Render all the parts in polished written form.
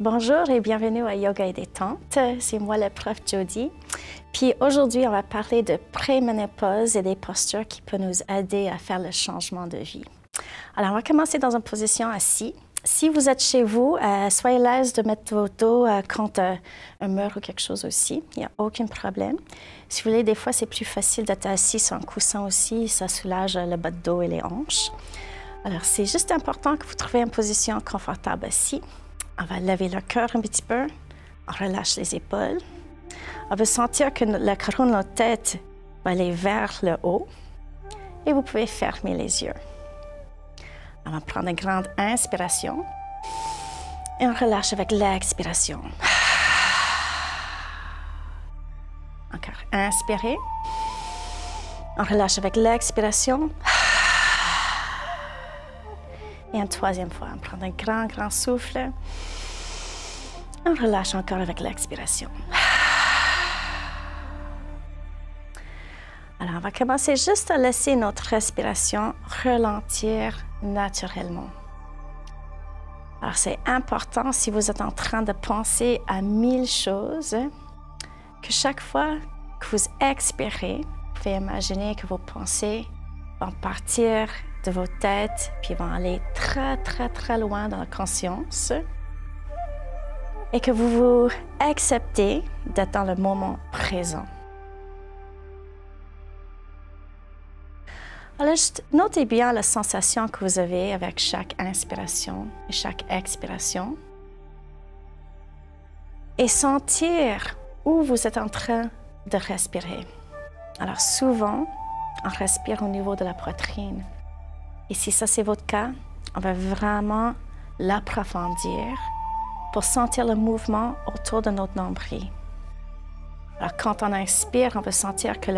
Bonjour et bienvenue à Yoga et Détente. C'est moi, le prof Jody. Puis aujourd'hui, on va parler de préménopause et des postures qui peuvent nous aider à faire le changement de vie. Alors, on va commencer dans une position assise. Si vous êtes chez vous, soyez à l'aise de mettre vos dos contre un mur ou quelque chose aussi. Il n'y a aucun problème. Si vous voulez, des fois, c'est plus facile d'être assis sur un coussin aussi. Ça soulage le bas de dos et les hanches. Alors, c'est juste important que vous trouviez une position confortable assis. On va lever le cœur un petit peu. On relâche les épaules. On va sentir que la couronne de notre tête va aller vers le haut. Et vous pouvez fermer les yeux. On va prendre une grande inspiration. Et on relâche avec l'expiration. Encore. Inspirez. On relâche avec l'expiration. Et une troisième fois, on prend un grand souffle. On relâche encore avec l'expiration. Alors, on va commencer juste à laisser notre respiration ralentir naturellement. Alors, c'est important si vous êtes en train de penser à 1000 choses, que chaque fois que vous expirez, vous pouvez imaginer que vos pensées vont partir de vos têtes, puis vont aller très loin dans la conscience. Et que vous acceptez d'être dans le moment présent. Alors, juste notez bien la sensation que vous avez avec chaque inspiration et chaque expiration. Et sentir où vous êtes en train de respirer. Alors, souvent, on respire au niveau de la poitrine. Et si ça, c'est votre cas, on va vraiment l'approfondir pour sentir le mouvement autour de notre nombril. Alors, quand on inspire, on va sentir que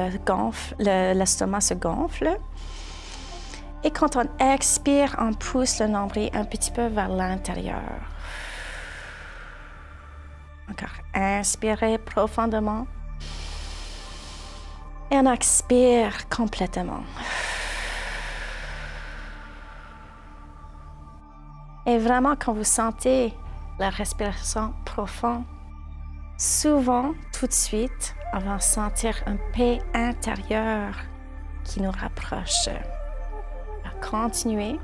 l'estomac se gonfle. Et quand on expire, on pousse le nombril un petit peu vers l'intérieur. Encore. Inspirez profondément. Et on expire complètement. Et vraiment, quand vous sentez la respiration profonde, souvent, tout de suite, on va sentir une paix intérieure qui nous rapproche. Alors, continuez.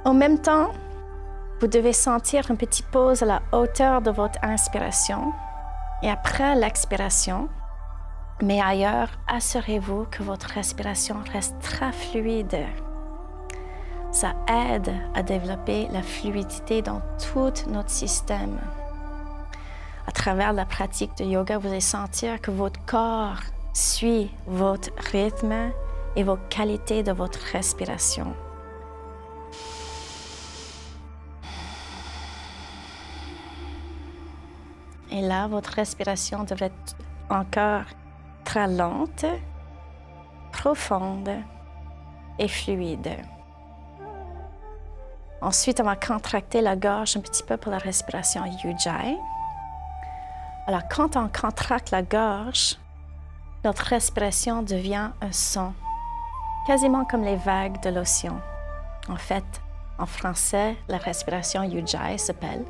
En même temps, vous devez sentir une petite pause à la hauteur de votre inspiration. Et après l'expiration, mais ailleurs, assurez-vous que votre respiration reste très fluide. Ça aide à développer la fluidité dans tout notre système. À travers la pratique de yoga, vous allez sentir que votre corps suit votre rythme et vos qualités de votre respiration. Et là, votre respiration devrait être encore très lente, profonde et fluide. Ensuite, on va contracter la gorge un petit peu pour la respiration Ujjayi. Alors, quand on contracte la gorge, notre respiration devient un son, quasiment comme les vagues de l'océan. En fait, en français, la respiration Ujjayi s'appelle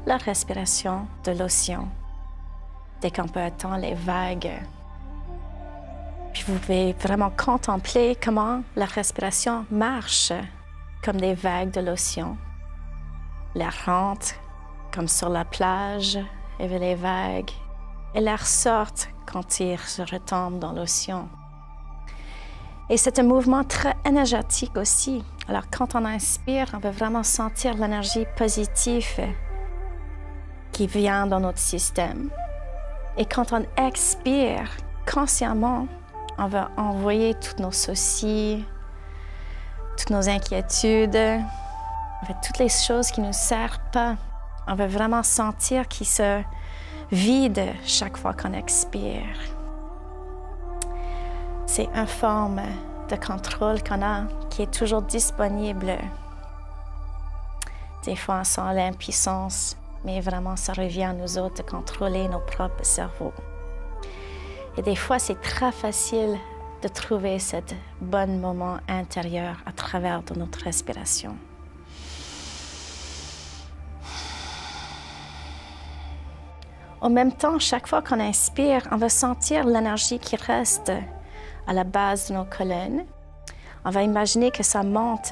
la respiration de l'océan. Dès qu'on peut attendre les vagues. Puis vous pouvez vraiment contempler comment la respiration marche comme des vagues de l'océan. L'air rentre comme sur la plage, et les vagues, et l'air sort quand il se retombe dans l'océan. Et c'est un mouvement très énergétique aussi. Alors quand on inspire, on va vraiment sentir l'énergie positive qui vient dans notre système. Et quand on expire consciemment, on va envoyer tous nos soucis, toutes nos inquiétudes, en fait, toutes les choses qui ne nous servent pas. On va vraiment sentir qu'ils se vident chaque fois qu'on expire. C'est une forme de contrôle qu'on a qui est toujours disponible. Des fois, on sent l'impuissance, mais vraiment, ça revient à nous autres de contrôler nos propres cerveaux. Et des fois, c'est très facile de trouver ce bon moment intérieur à travers de notre respiration. En même temps, chaque fois qu'on inspire, on va sentir l'énergie qui reste à la base de nos colonnes. On va imaginer que ça monte.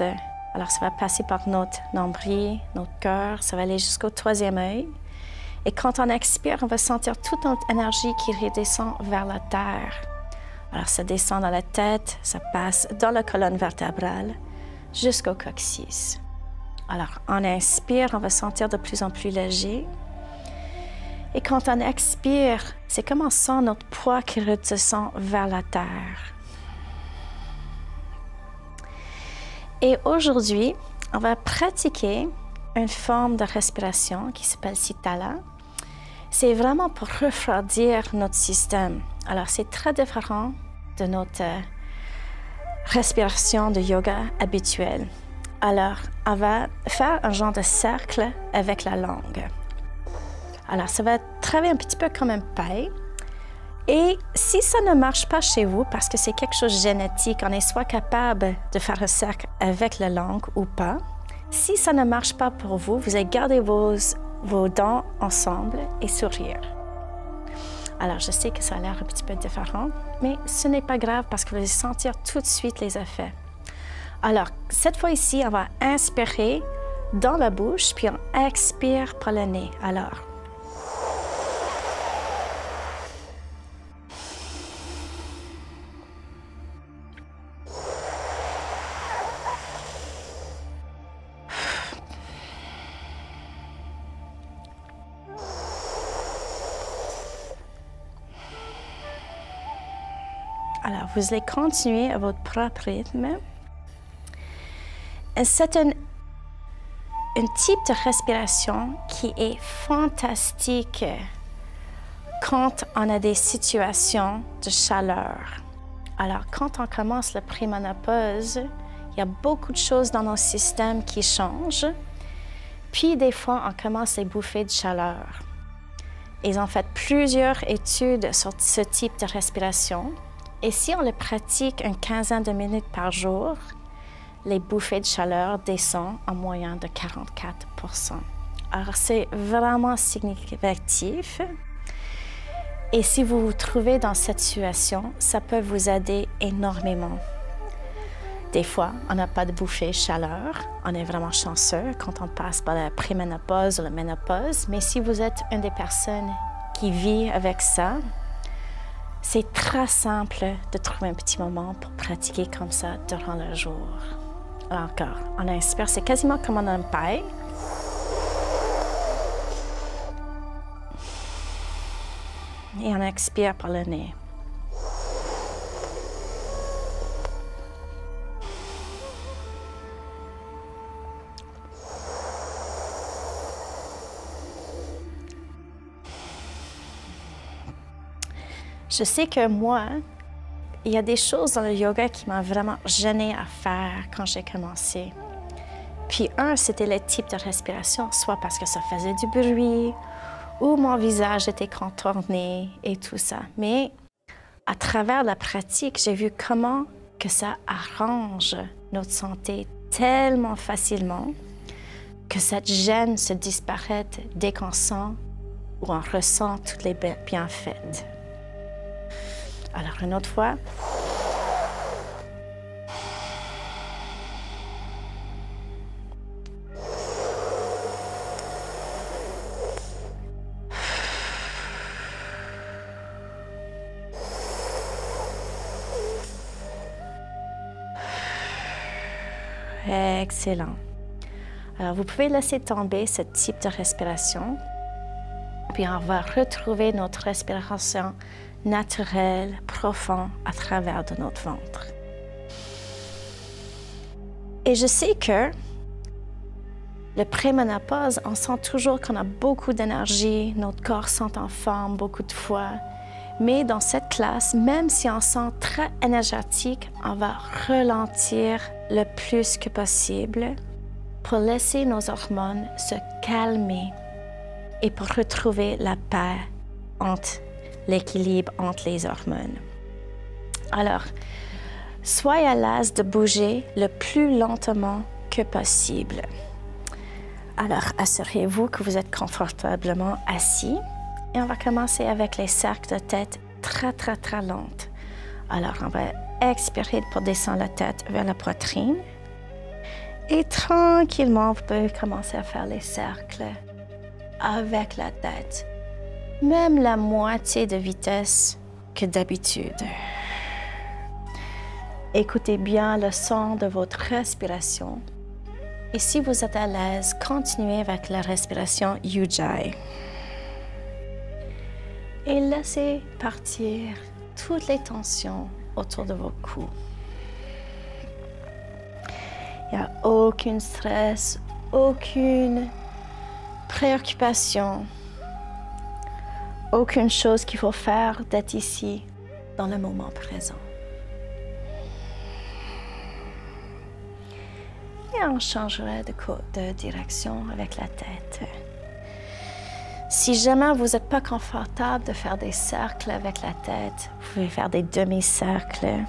Alors, ça va passer par notre nombril, notre cœur, ça va aller jusqu'au troisième œil. Et quand on expire, on va sentir toute notre énergie qui redescend vers la terre. Alors, ça descend dans la tête, ça passe dans la colonne vertébrale jusqu'au coccyx. Alors, on inspire, on va sentir de plus en plus léger. Et quand on expire, c'est comme on sent notre poids qui redescend vers la terre. Et aujourd'hui, on va pratiquer une forme de respiration qui s'appelle Sitala. C'est vraiment pour refroidir notre système. Alors, c'est très différent de notre respiration de yoga habituelle. Alors, on va faire un genre de cercle avec la langue. Alors, ça va travailler un petit peu comme un paille. Et si ça ne marche pas chez vous, parce que c'est quelque chose de génétique, on est soit capable de faire un cercle avec la langue ou pas. Si ça ne marche pas pour vous, vous allez garder vos dents ensemble et sourire. Alors, je sais que ça a l'air un petit peu différent, mais ce n'est pas grave parce que vous allez sentir tout de suite les effets. Alors, cette fois-ci, on va inspirer dans la bouche, puis on expire par le nez. Alors, vous allez continuer à votre propre rythme. C'est un type de respiration qui est fantastique quand on a des situations de chaleur. Alors, quand on commence la préménopause, il y a beaucoup de choses dans nos systèmes qui changent. Puis, des fois, on commence les bouffées de chaleur. Ils ont fait plusieurs études sur ce type de respiration. Et si on le pratique une quinzaine de minutes par jour, les bouffées de chaleur descendent en moyenne de 44%. Alors, c'est vraiment significatif. Et si vous vous trouvez dans cette situation, ça peut vous aider énormément. Des fois, on n'a pas de bouffée de chaleur. On est vraiment chanceux quand on passe par la préménopause ou la ménopause. Mais si vous êtes une des personnes qui vit avec ça, c'est très simple de trouver un petit moment pour pratiquer comme ça durant le jour. Encore, on inspire, c'est quasiment comme on a une paille. Et on expire par le nez. Je sais que moi, il y a des choses dans le yoga qui m'ont vraiment gênée à faire quand j'ai commencé. Puis c'était le type de respiration, soit parce que ça faisait du bruit, ou mon visage était contourné et tout ça. Mais à travers la pratique, j'ai vu comment que ça arrange notre santé tellement facilement que cette gêne se disparaît dès qu'on sent ou on ressent tous les bienfaits. Alors, une autre fois. Excellent. Alors, vous pouvez laisser tomber ce type de respiration. Puis, on va retrouver notre respiration naturelle, profonde, à travers de notre ventre. Et je sais que le préménopause, on sent toujours qu'on a beaucoup d'énergie, notre corps sent en forme beaucoup de fois. Mais dans cette classe, même si on sent très énergétique, on va ralentir le plus que possible pour laisser nos hormones se calmer et pour retrouver la paix entre l'équilibre entre les hormones. Alors, soyez à l'aise de bouger le plus lentement que possible. Alors, assurez-vous que vous êtes confortablement assis Et on va commencer avec les cercles de tête très, très, très lentes. Alors, on va expirer pour descendre la tête vers la poitrine. Et tranquillement, vous pouvez commencer à faire les cercles avec la tête. Même la moitié de vitesse que d'habitude. Écoutez bien le son de votre respiration. Et si vous êtes à l'aise, continuez avec la respiration Ujjayi. Et laissez partir toutes les tensions autour de vos coups. Il n'y a aucun stress, aucune préoccupation, aucune chose qu'il faut faire d'être ici dans le moment présent. Et on changerait de direction avec la tête. Si jamais vous n'êtes pas confortable de faire des cercles avec la tête, vous pouvez faire des demi-cercles.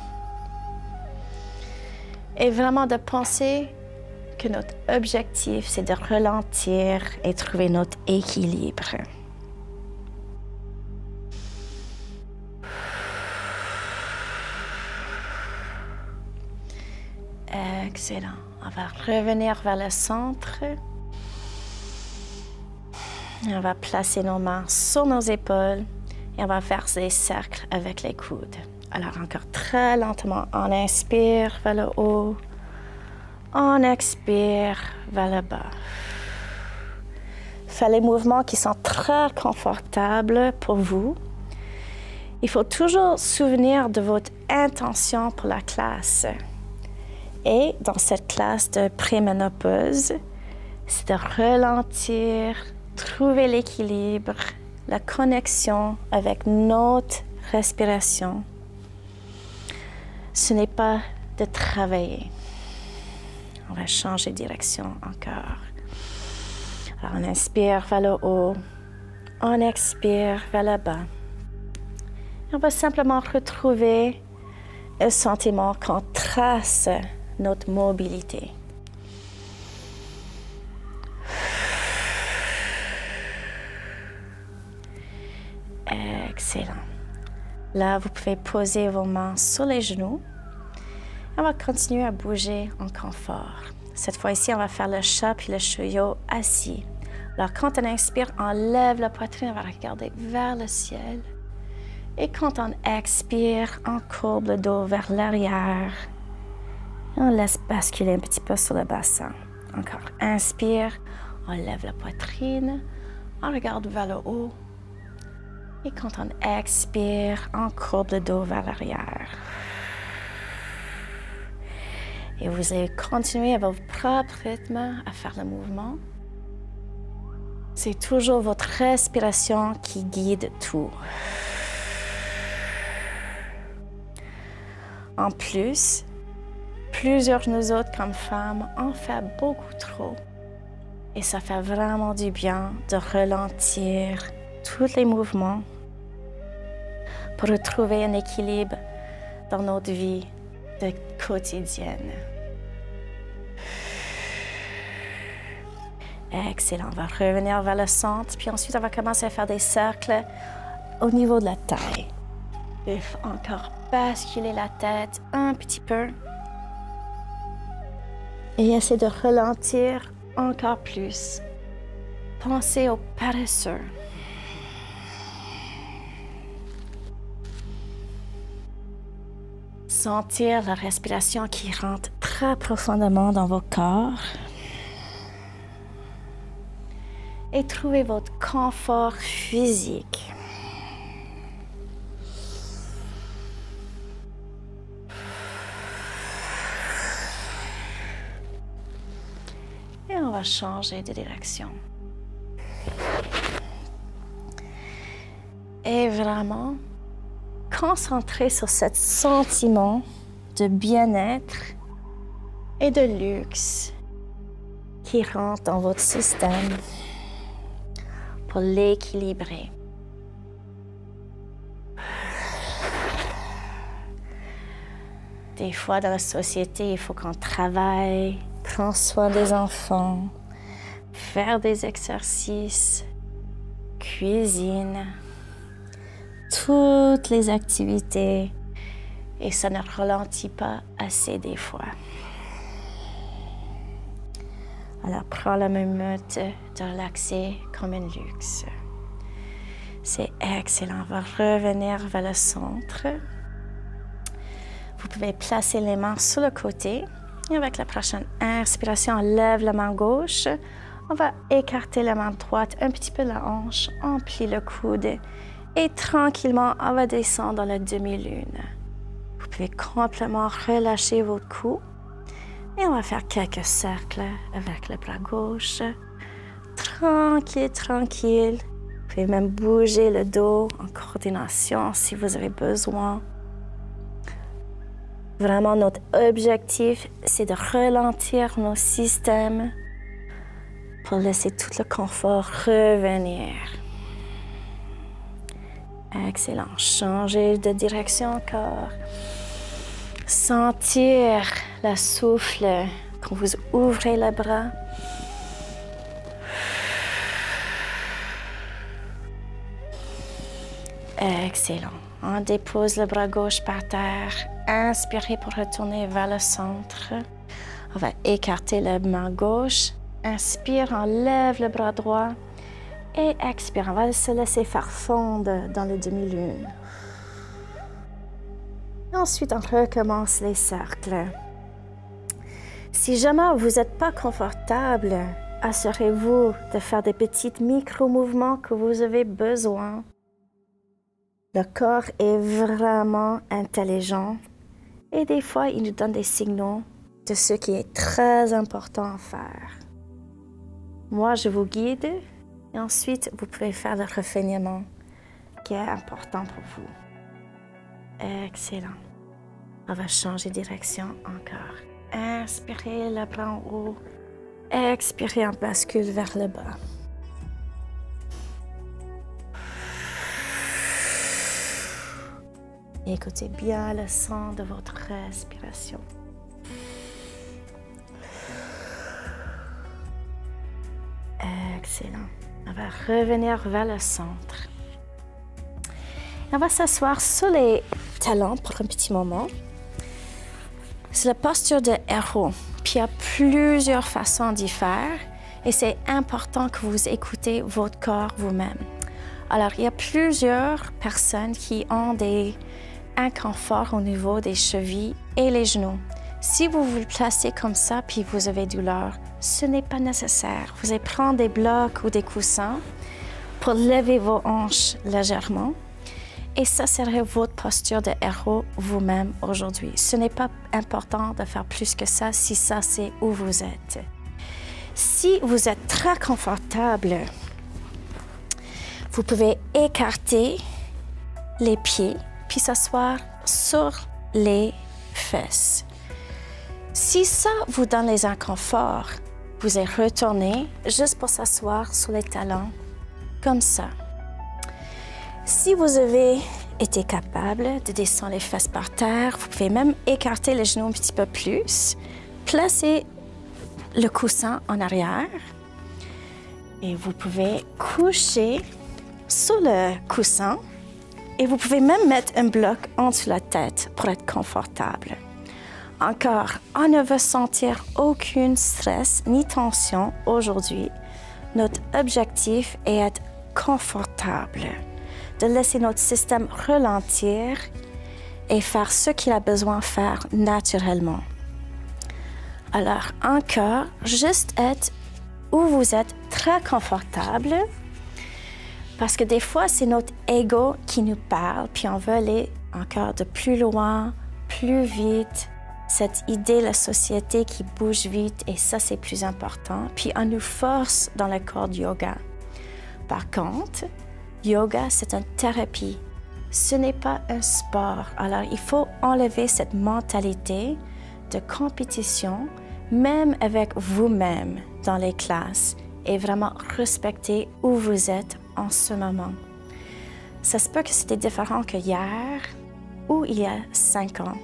Et vraiment de penser que notre objectif, c'est de ralentir et trouver notre équilibre. Excellent. On va revenir vers le centre. On va placer nos mains sur nos épaules et on va faire des cercles avec les coudes. Alors encore très lentement, on inspire vers le haut, on expire vers le bas. Faites les mouvements qui sont très confortables pour vous. Il faut toujours se souvenir de votre intention pour la classe. Et dans cette classe de préménopause, c'est de ralentir, trouver l'équilibre, la connexion avec notre respiration. Ce n'est pas de travailler. On va changer de direction encore. Alors, on inspire vers le haut, on expire vers le bas. Et on va simplement retrouver le sentiment qu'on trace notre mobilité. Excellent. Là, vous pouvez poser vos mains sur les genoux. On va continuer à bouger en confort. Cette fois-ci, on va faire le chat puis le chuyo assis. Alors, quand on inspire, on lève la poitrine, on va regarder vers le ciel. Et quand on expire, on courbe le dos vers l'arrière. On laisse basculer un petit peu sur le bassin. Encore, inspire, on lève la poitrine, on regarde vers le haut. Et quand on expire, on courbe le dos vers l'arrière. Et vous allez continuer à votre propre rythme à faire le mouvement. C'est toujours votre respiration qui guide tout. En plus, plusieurs de nous autres comme femmes en fait beaucoup trop. Et ça fait vraiment du bien de ralentir tous les mouvements pour retrouver un équilibre dans notre vie quotidienne. Excellent. On va revenir vers le centre, puis ensuite on va commencer à faire des cercles au niveau de la taille. Et encore basculer la tête un petit peu. Et essayer de ralentir encore plus. Pensez aux paresseux. Sentir la respiration qui rentre très profondément dans vos corps. Et trouver votre confort physique. Et on va changer de direction. Et vraiment, concentrer sur ce sentiment de bien-être et de luxe qui rentre dans votre système pour l'équilibrer. Des fois, dans la société, il faut qu'on travaille, prendre soin des enfants, faire des exercices, cuisine, toutes les activités, et ça ne ralentit pas assez des fois. Alors, prends la minute de relaxer comme un luxe. C'est excellent. On va revenir vers le centre. Vous pouvez placer les mains sur le côté. Et avec la prochaine inspiration, on lève la main gauche. On va écarter la main droite, un petit peu la hanche, on plie le coude. Et tranquillement, on va descendre dans la demi-lune. Vous pouvez complètement relâcher votre cou. Et on va faire quelques cercles avec le bras gauche. Tranquille, tranquille. Vous pouvez même bouger le dos en coordination si vous avez besoin. Vraiment, notre objectif, c'est de ralentir nos systèmes pour laisser tout le confort revenir. Excellent. Changez de direction encore. Sentir le souffle quand vous ouvrez les bras. Excellent. On dépose le bras gauche par terre. Inspirez pour retourner vers le centre. On va écarter la main gauche. Inspire, on lève le bras droit. Et expire, on va se laisser faire fondre dans la demi-lune. Ensuite, on recommence les cercles. Si jamais vous n'êtes pas confortable, assurez-vous de faire des petits micro-mouvements que vous avez besoin. Le corps est vraiment intelligent et des fois, il nous donne des signaux de ce qui est très important à faire. Moi, je vous guide et ensuite, vous pouvez faire le raffinement qui est important pour vous. Excellent. On va changer de direction encore. Inspirez le bras en haut. Expirez, on bascule vers le bas. Écoutez bien le son de votre respiration. Excellent. On va revenir vers le centre. On va s'asseoir sur les talons pour un petit moment. C'est la posture de héros. Puis il y a plusieurs façons d'y faire et c'est important que vous écoutez votre corps vous-même. Alors, il y a plusieurs personnes qui ont des inconforts au niveau des chevilles et les genoux. Si vous vous placez comme ça puis vous avez douleur, ce n'est pas nécessaire. Vous allez prendre des blocs ou des coussins pour lever vos hanches légèrement. Et ça serait votre posture de héros vous-même aujourd'hui. Ce n'est pas important de faire plus que ça si ça, c'est où vous êtes. Si vous êtes très confortable, vous pouvez écarter les pieds puis s'asseoir sur les fesses. Si ça vous donne les inconforts, vous allez retourner juste pour s'asseoir sur les talons, comme ça. Si vous avez été capable de descendre les fesses par terre, vous pouvez même écarter les genoux un petit peu plus, placer le coussin en arrière et vous pouvez coucher sur le coussin et vous pouvez même mettre un bloc en dessous de la tête pour être confortable. Encore, on ne veut sentir aucun stress ni tension aujourd'hui. Notre objectif est d'être confortable, de laisser notre système ralentir et faire ce qu'il a besoin de faire naturellement. Alors, encore, juste être où vous êtes très confortable, parce que des fois, c'est notre ego qui nous parle, puis on veut aller encore de plus loin, plus vite. Cette idée, la société qui bouge vite, et ça, c'est plus important. Puis on nous force dans le corps du yoga. Par contre, yoga, c'est une thérapie. Ce n'est pas un sport. Alors, il faut enlever cette mentalité de compétition, même avec vous-même dans les classes, et vraiment respecter où vous êtes en ce moment. Ça se peut que c'était différent qu'hier ou il y a 5 ans.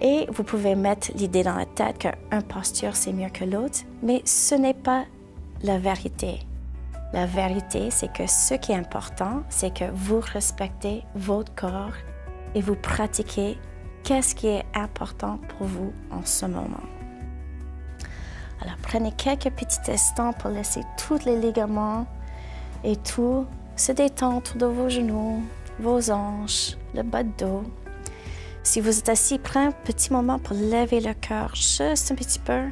Et vous pouvez mettre l'idée dans la tête qu'une posture, c'est mieux que l'autre, mais ce n'est pas la vérité. La vérité, c'est que ce qui est important, c'est que vous respectez votre corps et vous pratiquez qu'est-ce qui est important pour vous en ce moment. Alors, prenez quelques petits instants pour laisser tous les ligaments et tout se détendre autour de vos genoux, vos hanches, le bas de dos. Si vous êtes assis, prenez un petit moment pour lever le cœur juste un petit peu.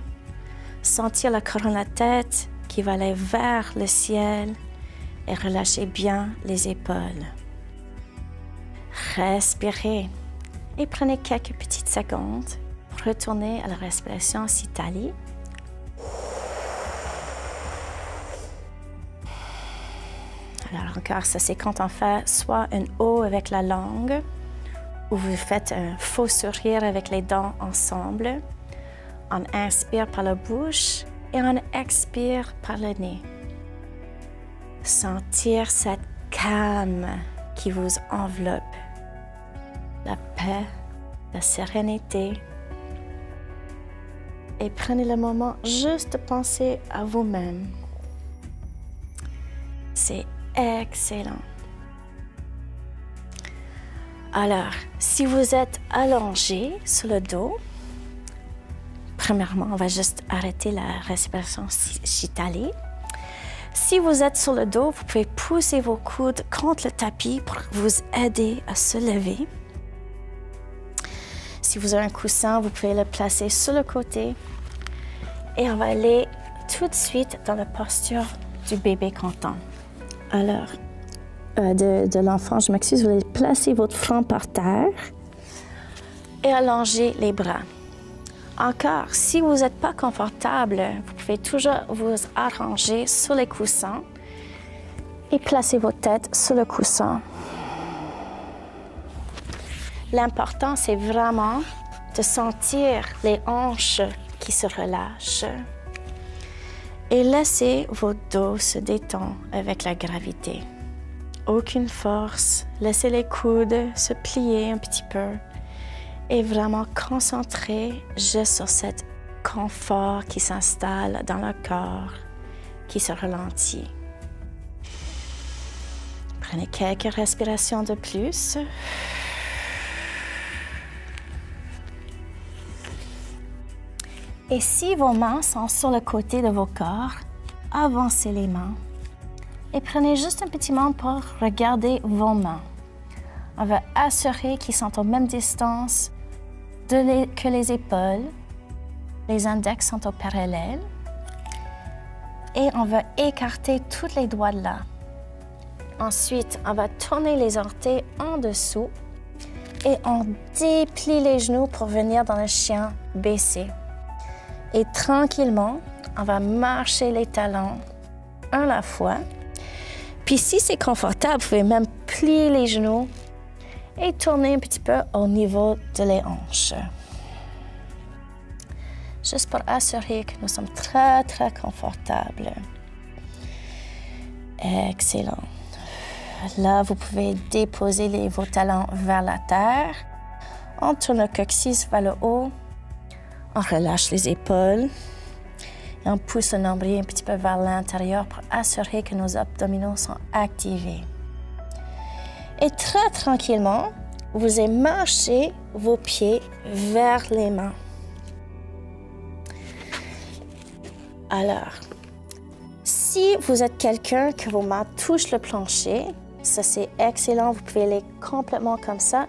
Sentir la couronne de la tête qui va aller vers le ciel et relâchez bien les épaules. Respirez et prenez quelques petites secondes pour retourner à la respiration Sitali. Alors encore, ça c'est quand on fait soit un O avec la langue ou vous faites un faux sourire avec les dents ensemble. On inspire par la bouche et on expire par le nez. Sentir cette calme qui vous enveloppe. La paix, la sérénité. Et prenez le moment juste de penser à vous-même. C'est excellent. Alors, si vous êtes allongé sur le dos, premièrement, on va juste arrêter la respiration Sitali. Si vous êtes sur le dos, vous pouvez pousser vos coudes contre le tapis pour vous aider à se lever. Si vous avez un coussin, vous pouvez le placer sur le côté. Et on va aller tout de suite dans la posture du bébé content. Alors, de l'enfant, je m'excuse, vous allez placer votre front par terre et allonger les bras. Encore, si vous n'êtes pas confortable, vous pouvez toujours vous arranger sur les coussins et placer votre tête sur le coussin. L'important, c'est vraiment de sentir les hanches qui se relâchent et laisser votre dos se détendre avec la gravité. Aucune force, laissez les coudes se plier un petit peu et vraiment concentrer juste sur cet confort qui s'installe dans le corps, qui se ralentit. Prenez quelques respirations de plus. Et si vos mains sont sur le côté de vos corps, avancez les mains. Et prenez juste un petit moment pour regarder vos mains. On va assurer qu'ils sont aux mêmes distances que les épaules. Les index sont au parallèle. Et on va écarter tous les doigts de là. Ensuite, on va tourner les orteils en dessous et on déplie les genoux pour venir dans le chien baissé. Et tranquillement, on va marcher les talons un à la fois. Puis si c'est confortable, vous pouvez même plier les genoux et tourner un petit peu au niveau de les hanches. Juste pour assurer que nous sommes très, très confortables. Excellent. Là, vous pouvez déposer vos talons vers la terre. On tourne le coccyx vers le haut. On relâche les épaules. Et on pousse le nombril un petit peu vers l'intérieur pour assurer que nos abdominaux sont activés. Et très tranquillement, vous allez marcher vos pieds vers les mains. Alors, si vous êtes quelqu'un que vos mains touchent le plancher, ça c'est excellent, vous pouvez aller complètement comme ça.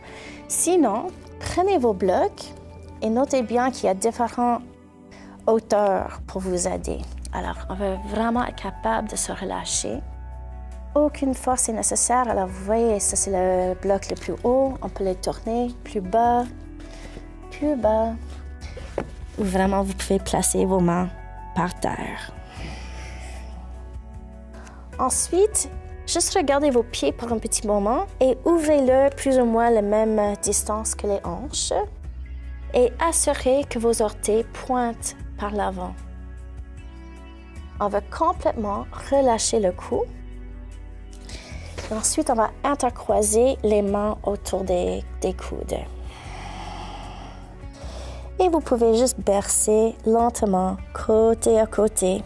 Sinon, prenez vos blocs et notez bien qu'il y a différentes hauteurs pour vous aider. Alors, on va vraiment être capable de se relâcher. Aucune force est nécessaire. Alors, vous voyez, ça c'est le bloc le plus haut. On peut le tourner plus bas, plus bas. Ou vraiment, vous pouvez placer vos mains par terre. Ensuite, juste regardez vos pieds pour un petit moment et ouvrez-le plus ou moins la même distance que les hanches et assurez que vos orteils pointent par l'avant. On va complètement relâcher le cou. Et ensuite, on va intercroiser les mains autour des coudes. Et vous pouvez juste bercer lentement, côté à côté.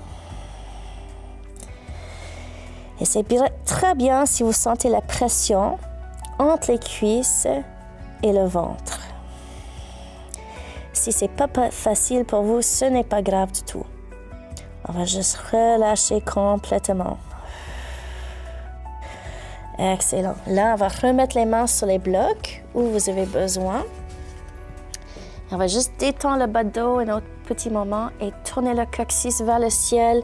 Et c'est très bien si vous sentez la pression entre les cuisses et le ventre. Si c'est pas facile pour vous, ce n'est pas grave du tout. On va juste relâcher complètement. Excellent. Là, on va remettre les mains sur les blocs où vous avez besoin. On va juste détendre le bas de dos un autre petit moment et tourner le coccyx vers le ciel.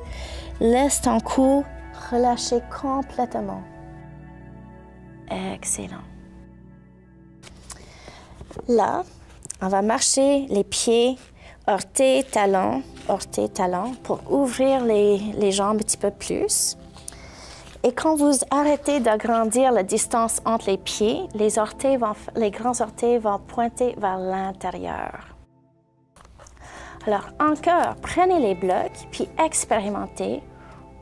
Laisse ton cou relâcher complètement. Excellent. Là, on va marcher les pieds, orteils, talons, pour ouvrir les jambes un petit peu plus. Et quand vous arrêtez d'agrandir la distance entre les pieds, les grands orteils vont pointer vers l'intérieur. Alors encore, prenez les blocs, puis expérimentez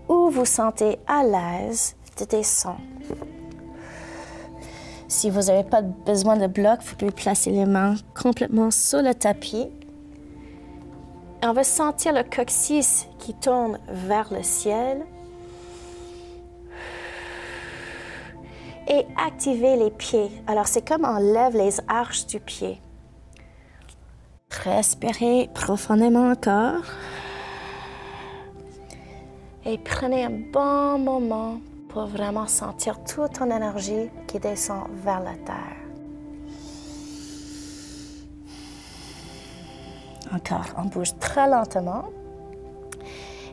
où vous sentez à l'aise de descendre. Si vous n'avez pas besoin de blocs, vous pouvez placer les mains complètement sur le tapis. On va sentir le coccyx qui tourne vers le ciel. Et activer les pieds. Alors, c'est comme on lève les arches du pied. Respirez profondément encore. Et prenez un bon moment pour vraiment sentir toute ton énergie qui descend vers la terre. Encore, on bouge très lentement.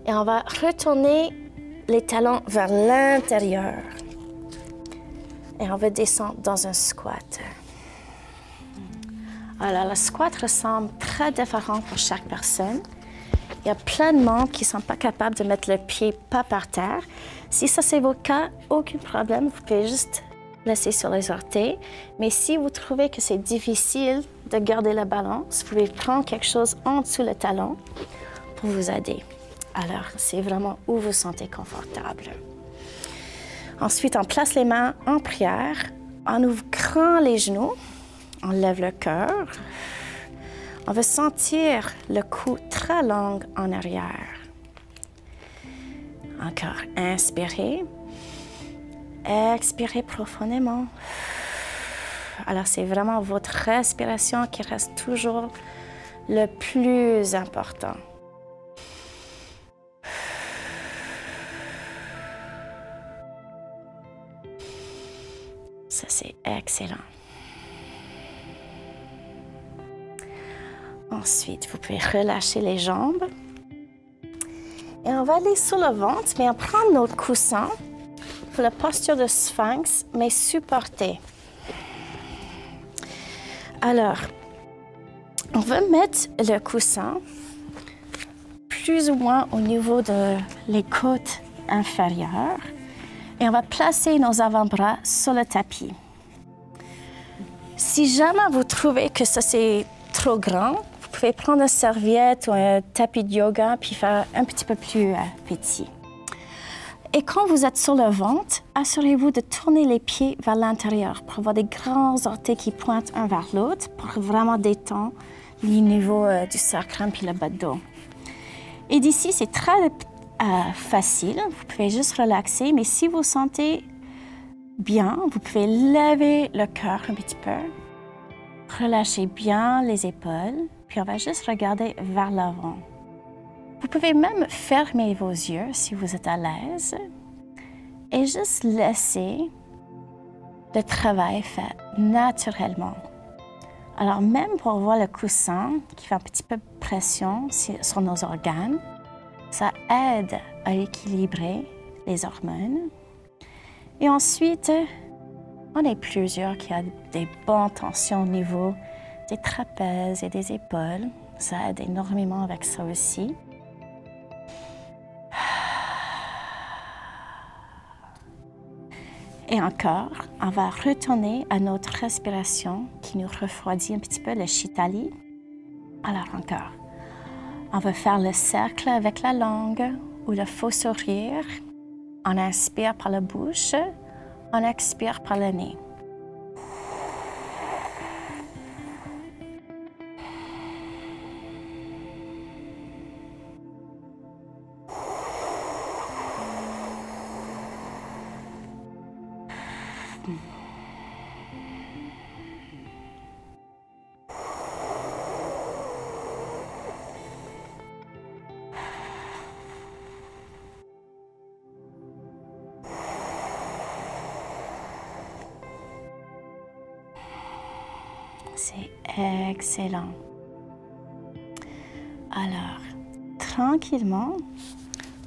Et on va retourner les talons vers l'intérieur. Et on va descendre dans un squat. Alors, le squat ressemble très différent pour chaque personne. Il y a plein de membres qui ne sont pas capables de mettre le pied pas par terre. Si ça, c'est votre cas, aucun problème. Vous pouvez juste laisser sur les orteils. Mais si vous trouvez que c'est difficile de garder la balance, vous pouvez prendre quelque chose en dessous le talon pour vous aider. Alors, c'est vraiment où vous vous sentez confortable. Ensuite, on place les mains en prière, en ouvrant les genoux, on lève le cœur. On va sentir le cou très long en arrière. Encore, inspirez. Expirez profondément. Alors, c'est vraiment votre respiration qui reste toujours le plus important. Ça, c'est excellent. Ensuite, vous pouvez relâcher les jambes. Et on va aller sur le ventre, mais on prend notre coussin pour la posture de sphinx, mais supporté. Alors, on va mettre le coussin plus ou moins au niveau de les côtes inférieures. Et on va placer nos avant-bras sur le tapis. Si jamais vous trouvez que ça c'est trop grand, vous pouvez prendre une serviette ou un tapis de yoga puis faire un petit peu plus petit. Et quand vous êtes sur le ventre, assurez-vous de tourner les pieds vers l'intérieur pour avoir des grands orteils qui pointent un vers l'autre pour vraiment détendre le niveau du sacrum puis le bas de dos. Et d'ici, c'est très facile, vous pouvez juste relaxer, mais si vous sentez bien, vous pouvez lever le cœur un petit peu, relâcher bien les épaules, puis on va juste regarder vers l'avant. Vous pouvez même fermer vos yeux si vous êtes à l'aise et juste laisser le travail fait naturellement. Alors même pour voir le coussin qui fait un petit peu de pression sur nos organes, ça aide à équilibrer les hormones. Et ensuite, on est plusieurs qui ont des bonnes tensions au niveau des trapèzes et des épaules. Ça aide énormément avec ça aussi. Et encore, on va retourner à notre respiration qui nous refroidit un petit peu, le Shitali. Alors encore. On va faire le cercle avec la langue ou le faux sourire. On inspire par la bouche, on expire par le nez. C'est excellent. Alors, tranquillement,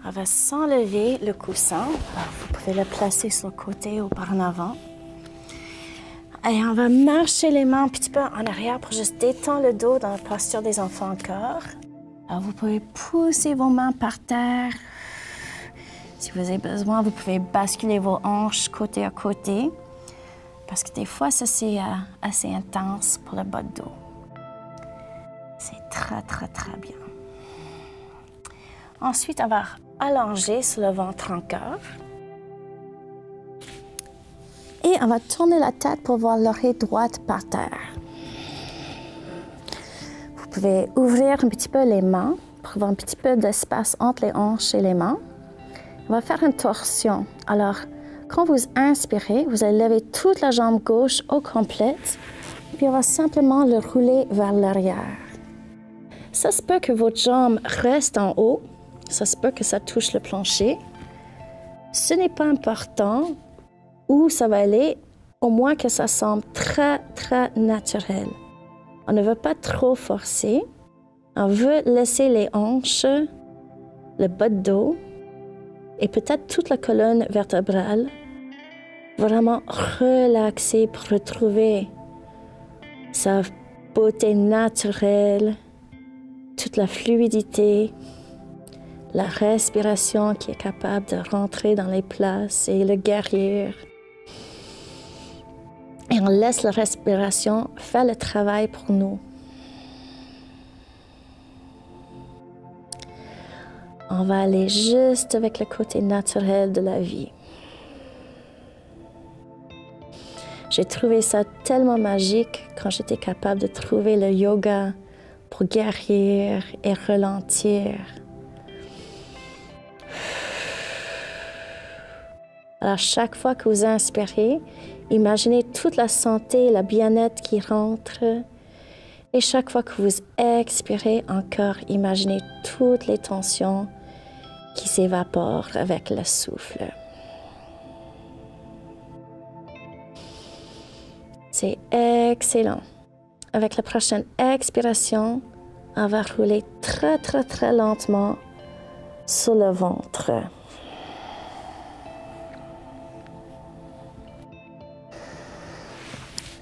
on va s'enlever le coussin. Alors, vous pouvez le placer sur le côté ou par en avant. Et on va marcher les mains un petit peu en arrière pour juste détendre le dos dans la posture des enfants encore. Alors, vous pouvez pousser vos mains par terre. Si vous avez besoin, vous pouvez basculer vos hanches côté à côté. Parce que des fois, ça, c'est assez intense pour le bas de dos. C'est très, très, très bien. Ensuite, on va allonger sur le ventre encore. Et on va tourner la tête pour voir l'oreille droite par terre. Vous pouvez ouvrir un petit peu les mains pour avoir un petit peu d'espace entre les hanches et les mains. On va faire une torsion. Alors, quand vous inspirez, vous allez lever toute la jambe gauche au complet, puis on va simplement le rouler vers l'arrière. Ça se peut que votre jambe reste en haut, ça se peut que ça touche le plancher. Ce n'est pas important où ça va aller, au moins que ça semble très, très naturel. On ne veut pas trop forcer, on veut laisser les hanches, le bas de dos, et peut-être toute la colonne vertébrale vraiment relaxée pour retrouver sa beauté naturelle, toute la fluidité, la respiration qui est capable de rentrer dans les places et le guerrier. Et on laisse la respiration faire le travail pour nous. On va aller juste avec le côté naturel de la vie. J'ai trouvé ça tellement magique quand j'étais capable de trouver le yoga pour guérir et ralentir. Alors, chaque fois que vous inspirez, imaginez toute la santé et la bien-être qui rentre. Et chaque fois que vous expirez, encore imaginez toutes les tensions qui s'évapore avec le souffle. C'est excellent. Avec la prochaine expiration, on va rouler très, très, très lentement sur le ventre.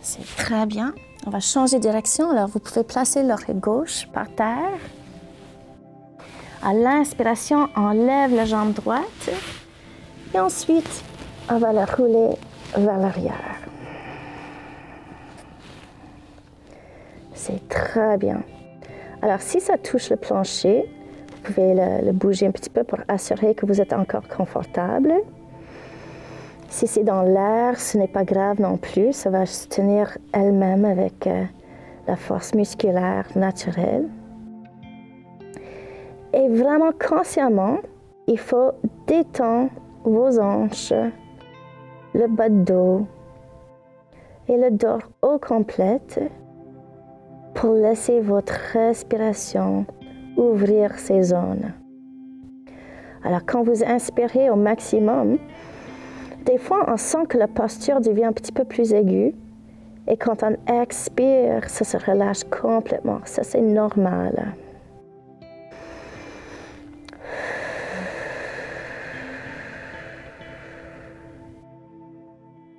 C'est très bien. On va changer de direction. Alors, vous pouvez placer l'oreille gauche par terre. À l'inspiration, on lève la jambe droite et ensuite, on va la rouler vers l'arrière. C'est très bien. Alors, si ça touche le plancher, vous pouvez le bouger un petit peu pour assurer que vous êtes encore confortable. Si c'est dans l'air, ce n'est pas grave non plus. Ça va se tenir elle-même avec la force musculaire naturelle. Et vraiment consciemment, il faut détendre vos hanches, le bas de dos et le dos au complet pour laisser votre respiration ouvrir ces zones. Alors, quand vous inspirez au maximum, des fois, on sent que la posture devient un petit peu plus aiguë. Et quand on expire, ça se relâche complètement. Ça, c'est normal.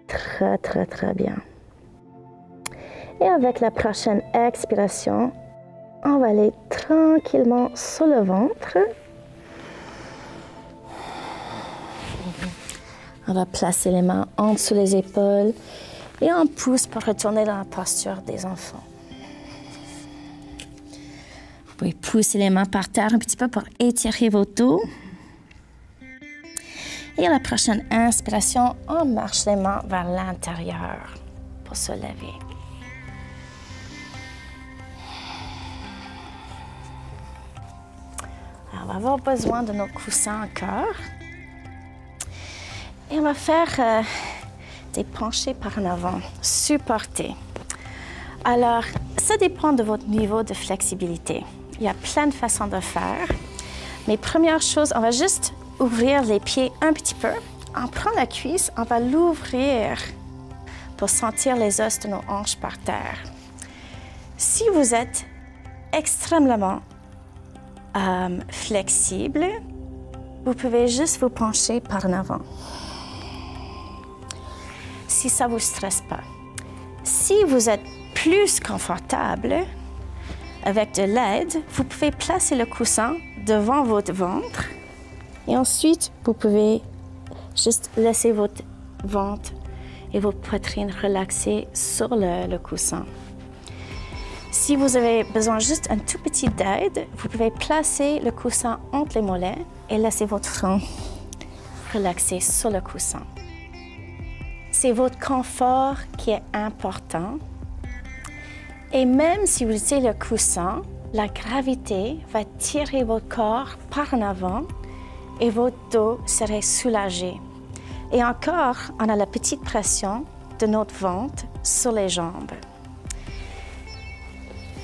Très, très, très bien. Et avec la prochaine expiration, on va aller tranquillement sur le ventre. On va placer les mains en dessous les épaules et on pousse pour retourner dans la posture des enfants. Vous pouvez pousser les mains par terre un petit peu pour étirer vos dos. Et à la prochaine inspiration, on marche les mains vers l'intérieur pour se lever. Alors, on va avoir besoin de nos coussins encore. Et on va faire restez penché par en avant, supportez. Alors, ça dépend de votre niveau de flexibilité. Il y a plein de façons de faire. Mais première chose, on va juste ouvrir les pieds un petit peu. On prend la cuisse, on va l'ouvrir pour sentir les os de nos hanches par terre. Si vous êtes extrêmement flexible, vous pouvez juste vous pencher par en avant. Si ça ne vous stresse pas. Si vous êtes plus confortable, avec de l'aide, vous pouvez placer le coussin devant votre ventre et ensuite, vous pouvez juste laisser votre ventre et votre poitrine relaxer sur le coussin. Si vous avez besoin juste un tout petit d'aide, vous pouvez placer le coussin entre les mollets et laisser votre front relaxer sur le coussin. C'est votre confort qui est important. Et même si vous utilisez le coussin, la gravité va tirer votre corps par en avant et votre dos serait soulagé. Et encore, on a la petite pression de notre ventre sur les jambes.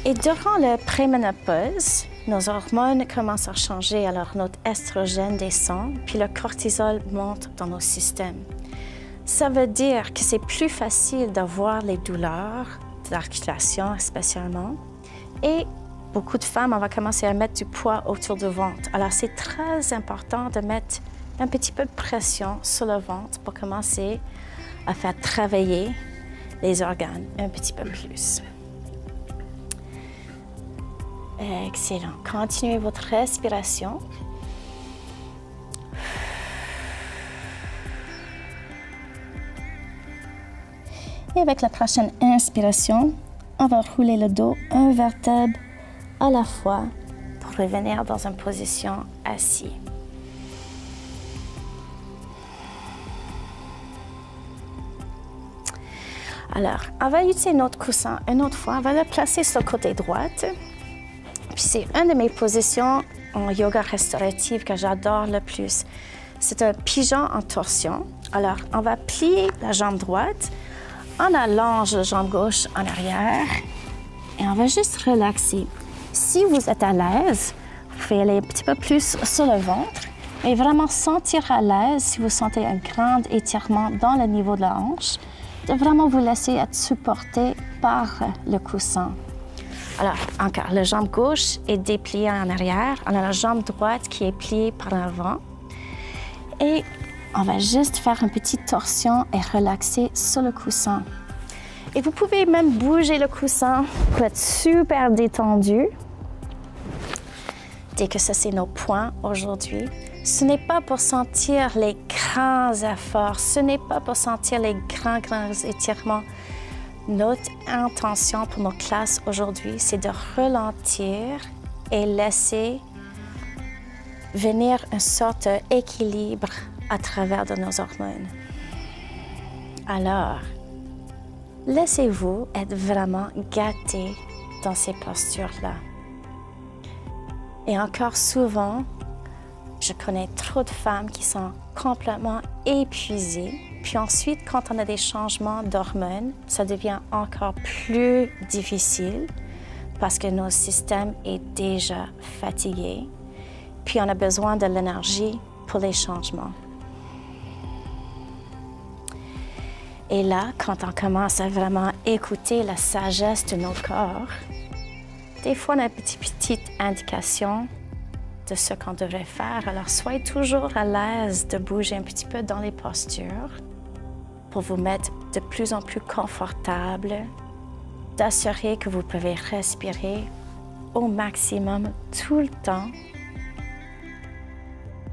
Et durant la préménopause, nos hormones commencent à changer, alors notre estrogène descend, puis le cortisol monte dans nos systèmes. Ça veut dire que c'est plus facile d'avoir les douleurs, de l'articulation spécialement, et beaucoup de femmes, on va commencer à mettre du poids autour du ventre. Alors c'est très important de mettre un petit peu de pression sur le ventre pour commencer à faire travailler les organes un petit peu plus. Excellent. Continuez votre respiration. Et avec la prochaine inspiration, on va rouler le dos un vertèbre à la fois pour revenir dans une position assise. Alors, on va utiliser notre coussin une autre fois. On va le placer sur le côté droit. Puis c'est une de mes positions en yoga restauratif que j'adore le plus. C'est un pigeon en torsion. Alors, on va plier la jambe droite, on allonge la jambe gauche en arrière et on va juste relaxer. Si vous êtes à l'aise, vous pouvez aller un petit peu plus sur le ventre et vraiment sentir à l'aise si vous sentez un grand étirement dans le niveau de la hanche, de vraiment vous laisser être supporté par le coussin. Alors, encore, la jambe gauche est dépliée en arrière. On a la jambe droite qui est pliée par l'avant. Et on va juste faire une petite torsion et relaxer sur le coussin. Et vous pouvez même bouger le coussin pour être super détendu. Dès que ça, c'est nos points aujourd'hui. Ce n'est pas pour sentir les grands efforts. Ce n'est pas pour sentir les grands étirements. Notre intention pour nos classes aujourd'hui, c'est de ralentir et laisser venir une sorte d'équilibre à travers de nos hormones. Alors, laissez-vous être vraiment gâté dans ces postures-là. Et encore souvent, je connais trop de femmes qui sont complètement épuisées. Puis ensuite, quand on a des changements d'hormones, ça devient encore plus difficile parce que notre système est déjà fatigué. Puis on a besoin de l'énergie pour les changements. Et là, quand on commence à vraiment écouter la sagesse de notre corps, des fois on a une petite indication de ce qu'on devrait faire. Alors, soyez toujours à l'aise de bouger un petit peu dans les postures pour vous mettre de plus en plus confortable, d'assurer que vous pouvez respirer au maximum tout le temps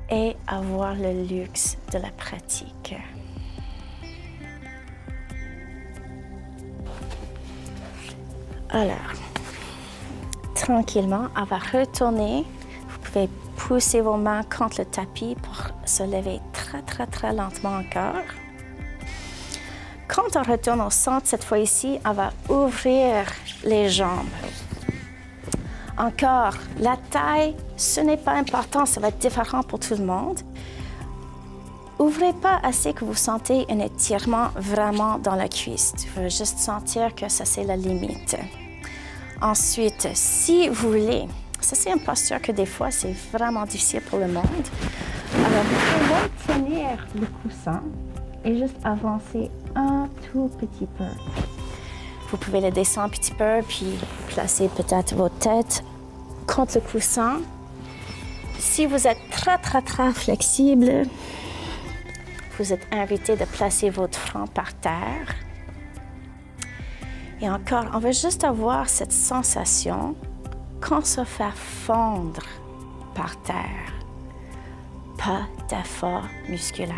et avoir le luxe de la pratique. Alors, tranquillement, on va retourner. Vous pouvez pousser vos mains contre le tapis pour se lever très lentement encore. Quand on retourne au centre, cette fois-ci, on va ouvrir les jambes. Encore, la taille, ce n'est pas important, ça va être différent pour tout le monde. Ouvrez pas assez que vous sentez un étirement vraiment dans la cuisse. Tu veux juste sentir que ça, c'est la limite. Ensuite, si vous voulez, ça, c'est une posture que des fois, c'est vraiment difficile pour le monde. Alors, vous pouvez tenir le coussin et juste avancer un tout petit peu. Vous pouvez le descendre un petit peu, puis placer peut-être votre tête contre le coussin. Si vous êtes très flexible, vous êtes invité de placer votre front par terre. Et encore, on va juste avoir cette sensation qu'on se fait fondre par terre. Pas d'effort musculaire.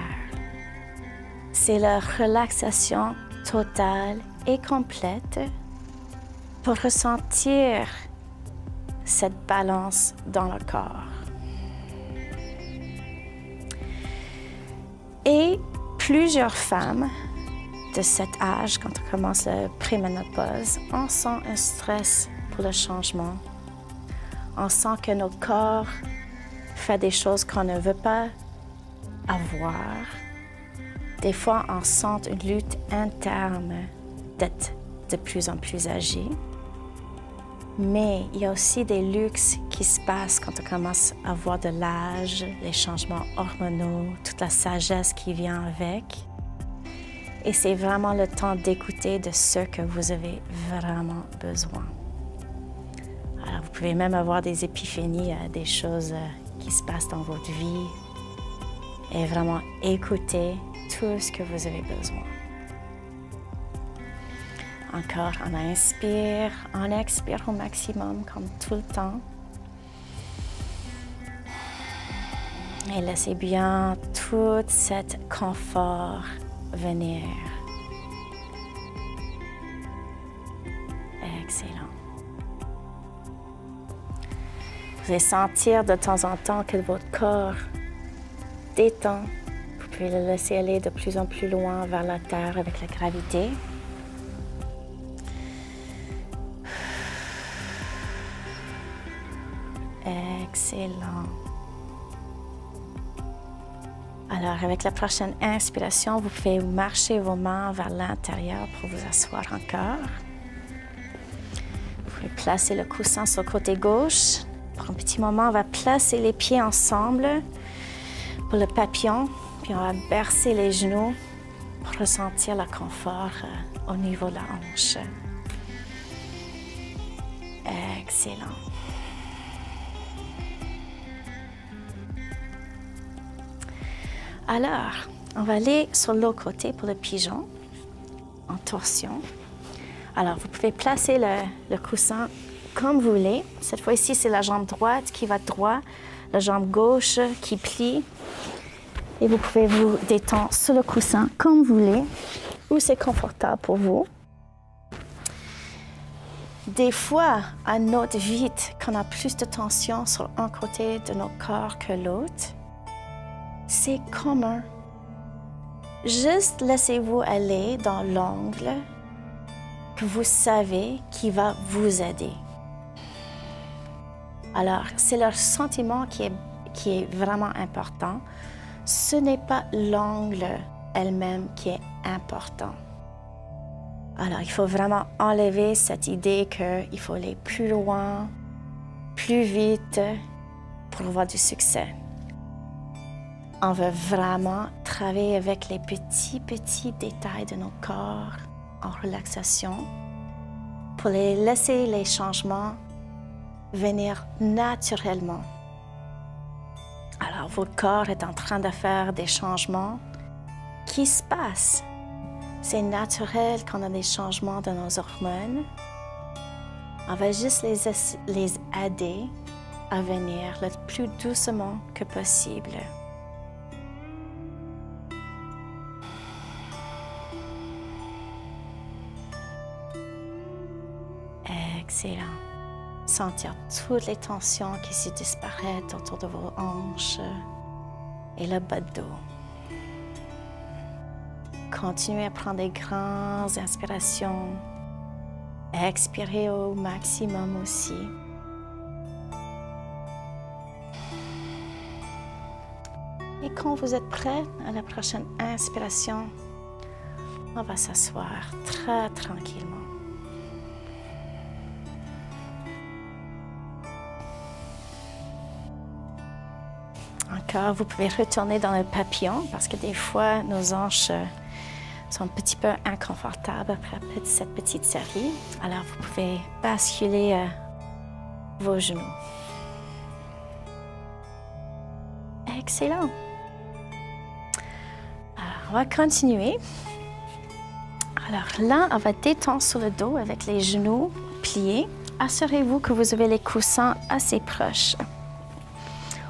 C'est la relaxation totale et complète pour ressentir cette balance dans le corps. Et plusieurs femmes de cet âge, quand on commence la préménopause, on sent un stress pour le changement. On sent que notre corps fait des choses qu'on ne veut pas avoir. Des fois, on sent une lutte interne d'être de plus en plus âgé. Mais il y a aussi des luxes qui se passent quand on commence à voir de l'âge, les changements hormonaux, toute la sagesse qui vient avec. Et c'est vraiment le temps d'écouter de ce que vous avez vraiment besoin. Alors, vous pouvez même avoir des épiphanies, des choses qui se passent dans votre vie et vraiment écouter tout ce que vous avez besoin. Encore, on inspire, on expire au maximum, comme tout le temps. Et laissez bien tout cet confort venir. Excellent. Vous allez sentir de temps en temps que votre corps détend. Vous pouvez le laisser aller de plus en plus loin vers la terre avec la gravité. Excellent. Alors, avec la prochaine inspiration, vous pouvez marcher vos mains vers l'intérieur pour vous asseoir encore. Vous pouvez placer le coussin sur le côté gauche. Pour un petit moment, on va placer les pieds ensemble pour le papillon. Puis on va bercer les genoux pour ressentir le confort au niveau de la hanche. Excellent. Alors, on va aller sur l'autre côté pour le pigeon, en torsion. Alors, vous pouvez placer le coussin comme vous voulez. Cette fois-ci, c'est la jambe droite qui va droit, la jambe gauche qui plie. Et vous pouvez vous détendre sur le coussin comme vous voulez, où c'est confortable pour vous. Des fois, on note vite qu'on a plus de tension sur un côté de notre corps que l'autre. C'est commun. Juste laissez-vous aller dans l'angle que vous savez qui va vous aider. Alors, c'est le sentiment qui est vraiment important. Ce n'est pas l'angle elle-même qui est important. Alors, il faut vraiment enlever cette idée qu'il faut aller plus loin, plus vite pour avoir du succès. On veut vraiment travailler avec les petits détails de notre corps en relaxation pour les laisser les changements venir naturellement. Alors, votre corps est en train de faire des changements qui se passent. C'est naturel qu'on a des changements dans nos hormones. On va juste les aider à venir le plus doucement que possible. Excellent. Sentir toutes les tensions qui se disparaissent autour de vos hanches et le bas de dos. Continuez à prendre des grandes inspirations. Expirez au maximum aussi. Et Et quand vous êtes prêt à la prochaine inspiration, on va s'asseoir très tranquillement. Encore, vous pouvez retourner dans le papillon parce que des fois, nos hanches sont un petit peu inconfortables après cette petite série. Alors, vous pouvez basculer vos genoux. Excellent. Alors, on va continuer. Alors là, on va détendre sur le dos avec les genoux pliés. Assurez-vous que vous avez les coussins assez proches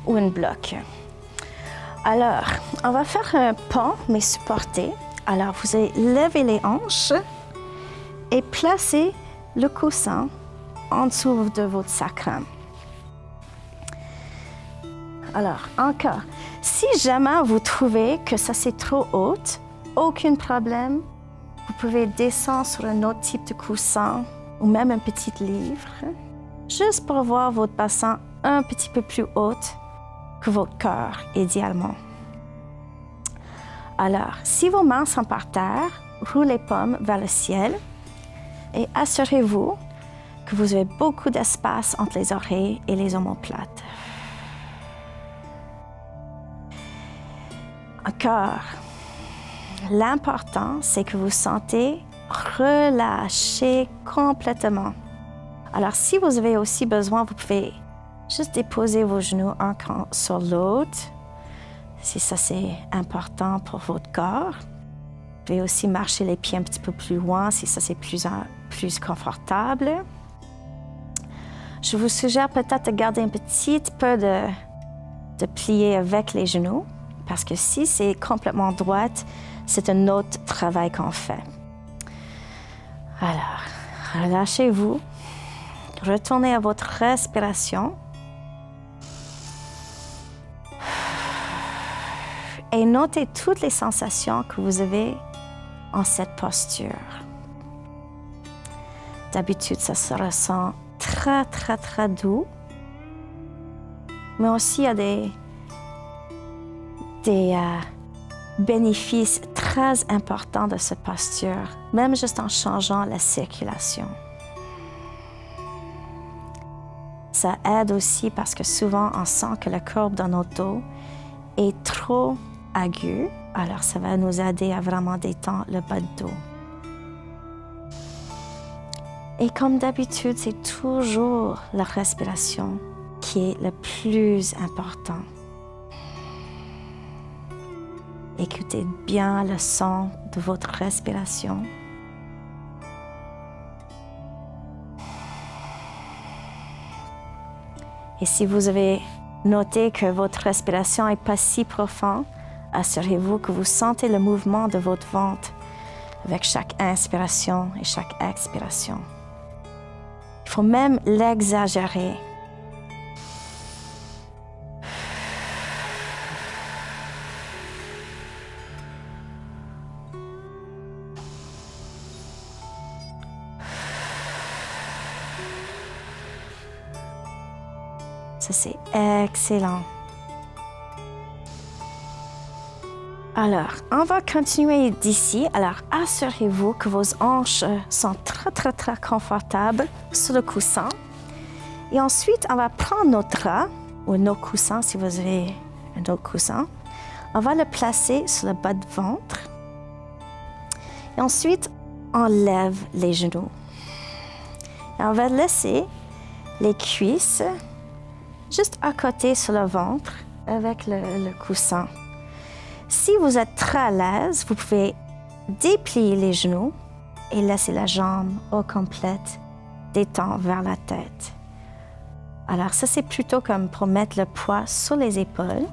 ou un bloc. Alors, on va faire un pont, mais supporté. Alors, vous allez lever les hanches et placer le coussin en dessous de votre sacrum. Alors, encore, si jamais vous trouvez que ça c'est trop haut, aucun problème. Vous pouvez descendre sur un autre type de coussin ou même un petit livre, juste pour voir votre bassin un petit peu plus haut que votre cœur, idéalement. Alors, si vos mains sont par terre, roulez les paumes vers le ciel et assurez-vous que vous avez beaucoup d'espace entre les oreilles et les omoplates. Encore. L'important, c'est que vous sentez relâché complètement. Alors, si vous avez aussi besoin, vous pouvez juste déposer vos genoux un sur l'autre, si ça c'est important pour votre corps. Vous pouvez aussi marcher les pieds un petit peu plus loin, si ça c'est plus confortable. Je vous suggère peut-être de garder un petit peu de plier avec les genoux, parce que si c'est complètement droite, c'est un autre travail qu'on fait. Alors, relâchez-vous. Retournez à votre respiration. Et notez toutes les sensations que vous avez en cette posture. D'habitude, ça se ressent très, très, très doux. Mais aussi, il y a des bénéfices très importants de cette posture, même juste en changeant la circulation. Ça aide aussi parce que souvent, on sent que la courbe dans notre dos est trop aiguë, alors ça va nous aider à vraiment détendre le bas de dos. Et comme d'habitude, c'est toujours la respiration qui est le plus important. Écoutez bien le son de votre respiration. Et si vous avez noté que votre respiration n'est pas si profonde, assurez-vous que vous sentez le mouvement de votre ventre avec chaque inspiration et chaque expiration. Il faut même l'exagérer. Ça, c'est excellent. Alors, on va continuer d'ici. Alors, assurez-vous que vos hanches sont très, très, très confortables sur le coussin. Et ensuite, on va prendre notre drap, ou nos coussins, si vous avez un autre coussin. On va le placer sur le bas de ventre. Et ensuite, on lève les genoux. Et on va laisser les cuisses juste à côté sur le ventre avec le coussin. Si vous êtes très à l'aise, vous pouvez déplier les genoux et laisser la jambe au complète détendre vers la tête. Alors ça, c'est plutôt comme pour mettre le poids sur les épaules.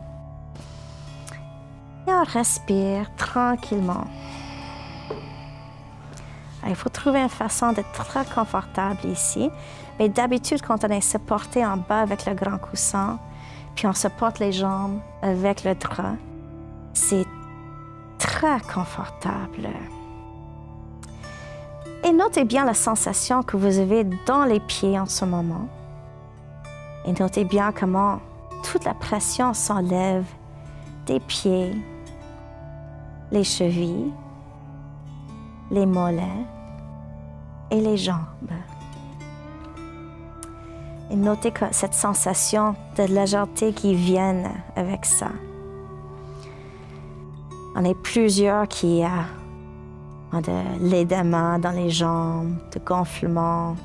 Et on respire tranquillement. Alors, il faut trouver une façon d'être très confortable ici. Mais d'habitude, quand on est supporté en bas avec le grand coussin, puis on supporte les jambes avec le drap, c'est très confortable. Et notez bien la sensation que vous avez dans les pieds en ce moment. Et notez bien comment toute la pression s'enlève des pieds, les chevilles, les mollets et les jambes. Et notez cette sensation de légèreté qui vient avec ça. On est plusieurs qui ont de l'édéma dans les jambes, de gonflement.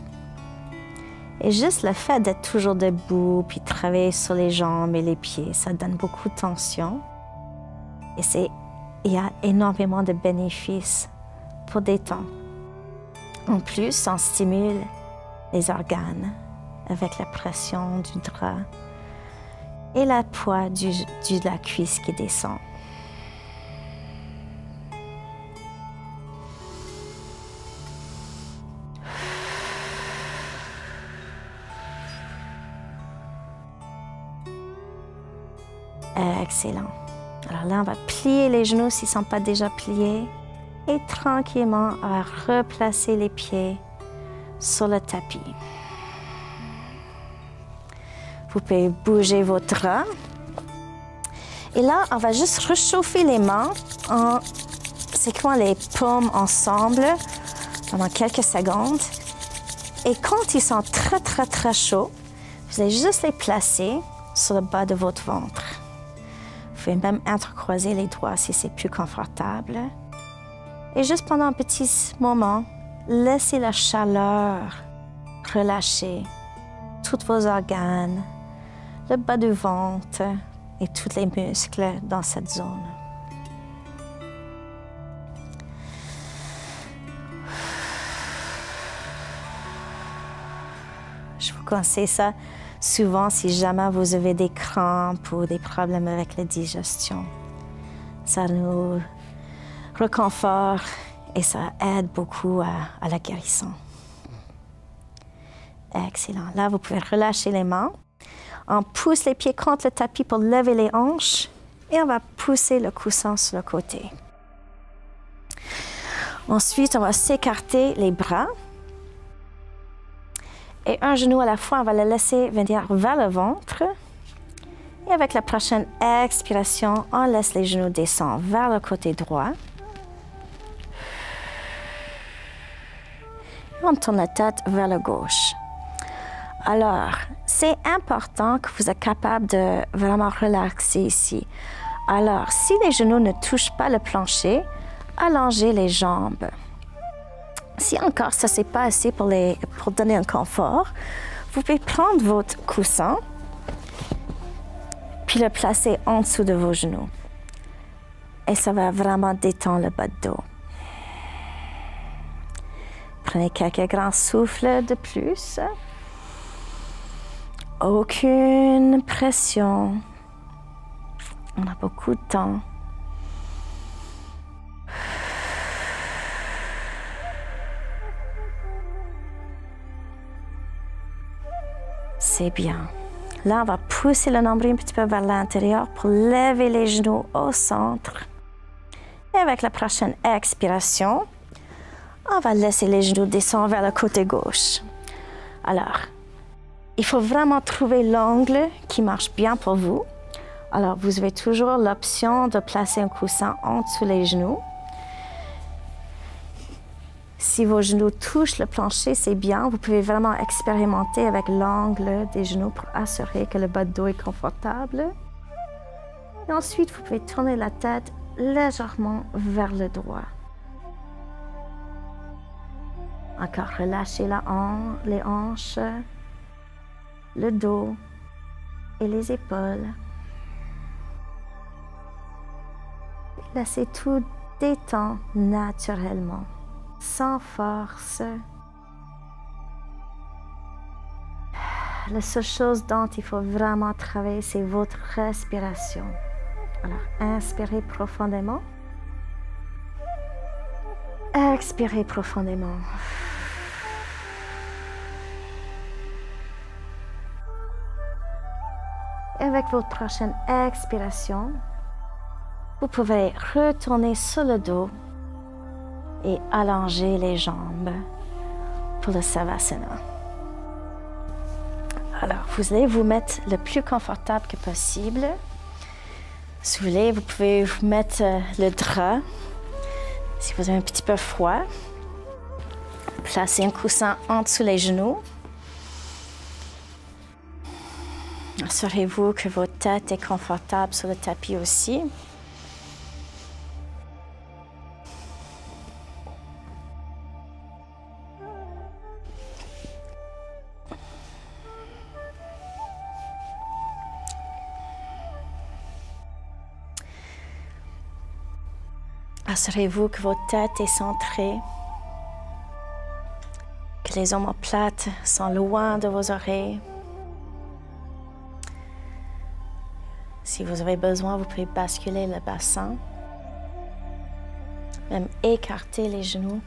Et juste le fait d'être toujours debout, puis travailler sur les jambes et les pieds, ça donne beaucoup de tension. Et il y a énormément de bénéfices pour détendre. En plus, on stimule les organes avec la pression du drap et la poids de la cuisse qui descend. Excellent. Alors là, on va plier les genoux s'ils ne sont pas déjà pliés et tranquillement, on va replacer les pieds sur le tapis. Vous pouvez bouger vos draps. Et là, on va juste réchauffer les mains en séquant les paumes ensemble pendant quelques secondes. Et quand ils sont très chauds, vous allez juste les placer sur le bas de votre ventre. Vous pouvez même intercroiser les doigts si c'est plus confortable. Et juste pendant un petit moment, laissez la chaleur relâcher tous vos organes, le bas du ventre et tous les muscles dans cette zone. Je vous conseille ça souvent si jamais vous avez des crampes ou des problèmes avec la digestion. Ça nous réconforte et ça aide beaucoup à la guérison. Excellent. Là, vous pouvez relâcher les mains. On pousse les pieds contre le tapis pour lever les hanches et on va pousser le coussin sur le côté. Ensuite, on va s'écarter les bras. Et un genou à la fois, on va le laisser venir vers le ventre. Et avec la prochaine expiration, on laisse les genoux descendre vers le côté droit. Et on tourne la tête vers la gauche. Alors, c'est important que vous êtes capable de vraiment relaxer ici. Alors, si les genoux ne touchent pas le plancher, allongez les jambes. Si encore ça c'est pas assez pour donner un confort, vous pouvez prendre votre coussin puis le placer en dessous de vos genoux. Et ça va vraiment détendre le bas de dos. Prenez quelques grands souffles de plus. Aucune pression. On a beaucoup de temps. C'est bien. Là, on va pousser le nombril un petit peu vers l'intérieur pour lever les genoux au centre. Et avec la prochaine expiration, on va laisser les genoux descendre vers le côté gauche. Alors, il faut vraiment trouver l'angle qui marche bien pour vous. Alors, vous avez toujours l'option de placer un coussin en dessous les genoux. Si vos genoux touchent le plancher, c'est bien. Vous pouvez vraiment expérimenter avec l'angle des genoux pour assurer que le bas de dos est confortable. Et ensuite, vous pouvez tourner la tête légèrement vers le droit. Encore, relâchez les hanches, le dos et les épaules. Laissez tout détendre naturellement, sans force. La seule chose dont il faut vraiment travailler, c'est votre respiration. Alors, inspirez profondément. Expirez profondément. Et avec votre prochaine expiration, vous pouvez retourner sur le dos et allonger les jambes pour le Savasana. Alors, vous allez vous mettre le plus confortable que possible. Si vous voulez, vous pouvez vous mettre le drap. Si vous avez un petit peu froid, placez un coussin en dessous les genoux. Assurez-vous que votre tête est confortable sur le tapis aussi. Assurez-vous que votre tête est centrée, que les omoplates sont loin de vos oreilles. Si vous avez besoin, vous pouvez basculer le bassin, même écarter les genoux.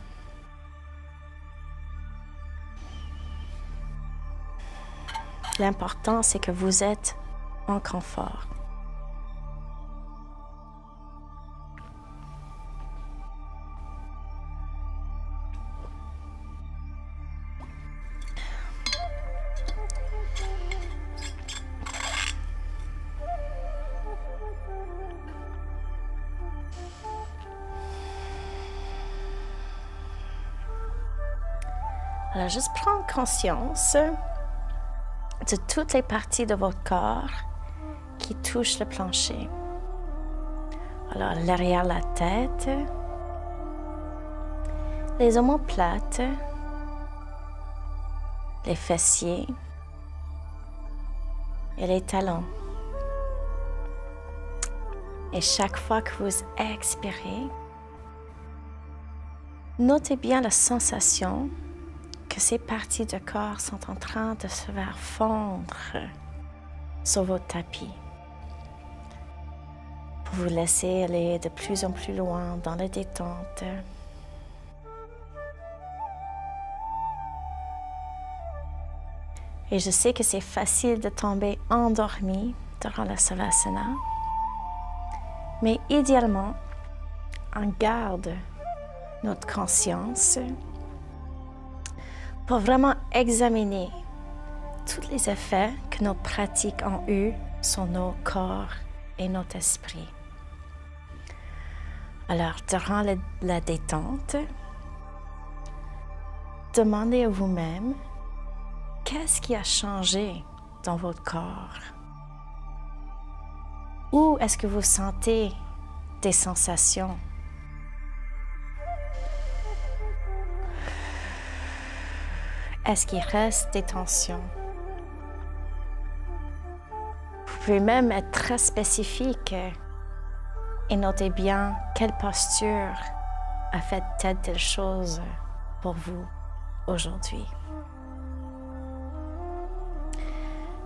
L'important, c'est que vous êtes en confort. Alors, juste prendre conscience de toutes les parties de votre corps qui touchent le plancher. Alors, derrière la tête, les omoplates, les fessiers et les talons. Et chaque fois que vous expirez, notez bien la sensation que ces parties de corps sont en train de se faire fondre sur votre tapis pour vous laisser aller de plus en plus loin dans la détente. Et je sais que c'est facile de tomber endormi durant la Savasana, mais idéalement, on garde notre conscience pour vraiment examiner tous les effets que nos pratiques ont eus sur nos corps et notre esprit. Alors, durant la détente, demandez à vous-même qu'est-ce qui a changé dans votre corps. Où est-ce que vous sentez des sensations? Est-ce qu'il reste des tensions? Vous pouvez même être très spécifique et notez bien quelle posture a fait telle chose pour vous aujourd'hui.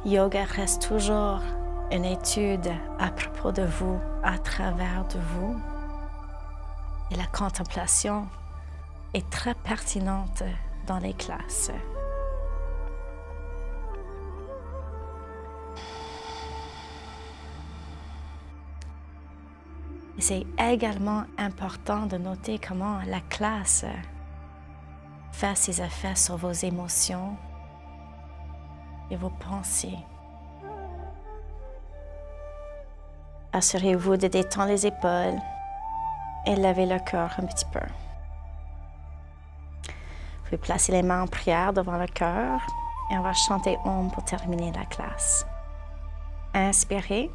Yoga reste toujours une étude à propos de vous, à travers de vous. Et la contemplation est très pertinente dans les classes. Et c'est également important de noter comment la classe fait ses effets sur vos émotions et vos pensées. Assurez-vous de détendre les épaules et levez le cœur un petit peu. Vous pouvez placer les mains en prière devant le cœur et on va chanter Om pour terminer la classe. Inspirez.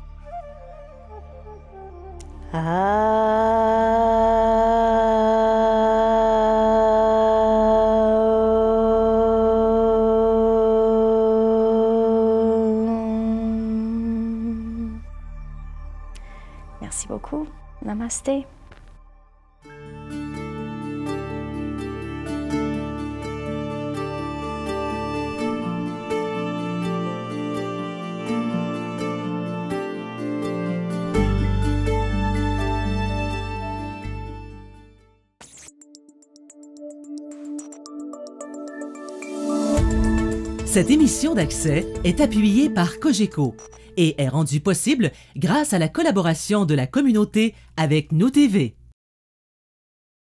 Merci beaucoup. Namasté. Cette émission d'Accès est appuyée par Cogeco et est rendue possible grâce à la collaboration de la communauté avec Nous TV.